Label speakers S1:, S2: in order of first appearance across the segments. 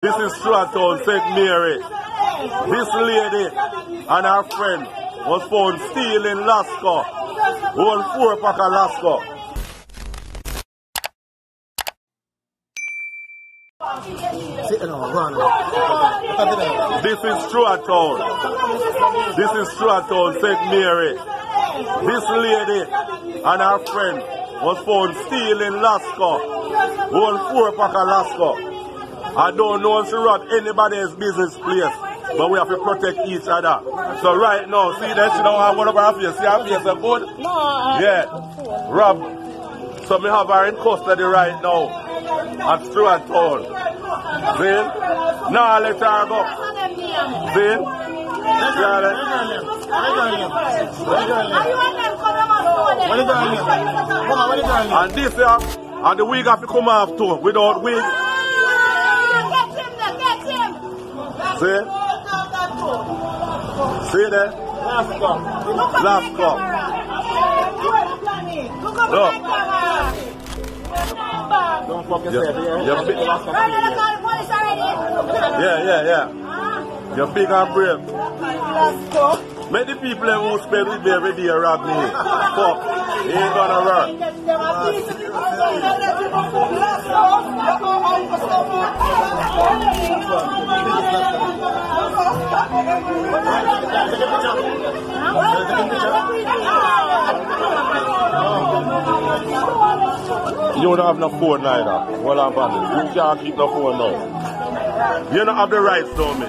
S1: This is Stratton, St. Mary. This lady and her friend was found stealing Lasko. Whole 4-pack of Lasko. This is Stratton. This is Stratton, St. Mary. This lady and her friend was found stealing Lasko. Whole 4-pack of Lasko. I don't know if she rob anybody's business place, but we have to protect each other. So right now, see that she don't have one of her face. See her face is good?
S2: No.
S1: Yeah. Rob. So we have her in custody right now at Stratton. See? Now let her go. See? And this here, and the wig have to come off too, without wig. See? See there? Lasko. Lasko. Look.
S2: Don't fuck yourself here.
S1: Yeah. You're big and brave. Make the people who spend with me every day rob me. Fuck. It ain't gonna work. You don't have no phone neither. Well, I'm bad. You can't keep no phone now. You don't have the rights, don't you?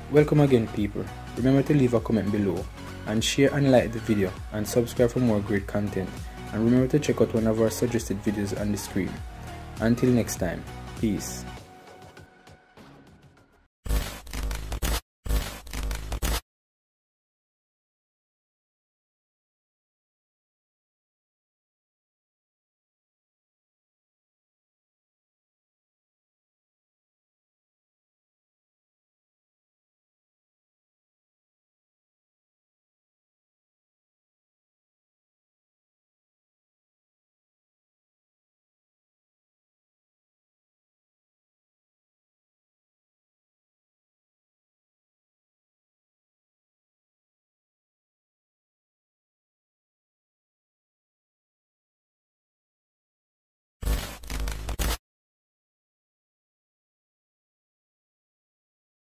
S3: Welcome again, people. Remember to leave a comment below and share and like the video and subscribe for more great content, and remember to check out one of our suggested videos on the screen. Until next time, peace.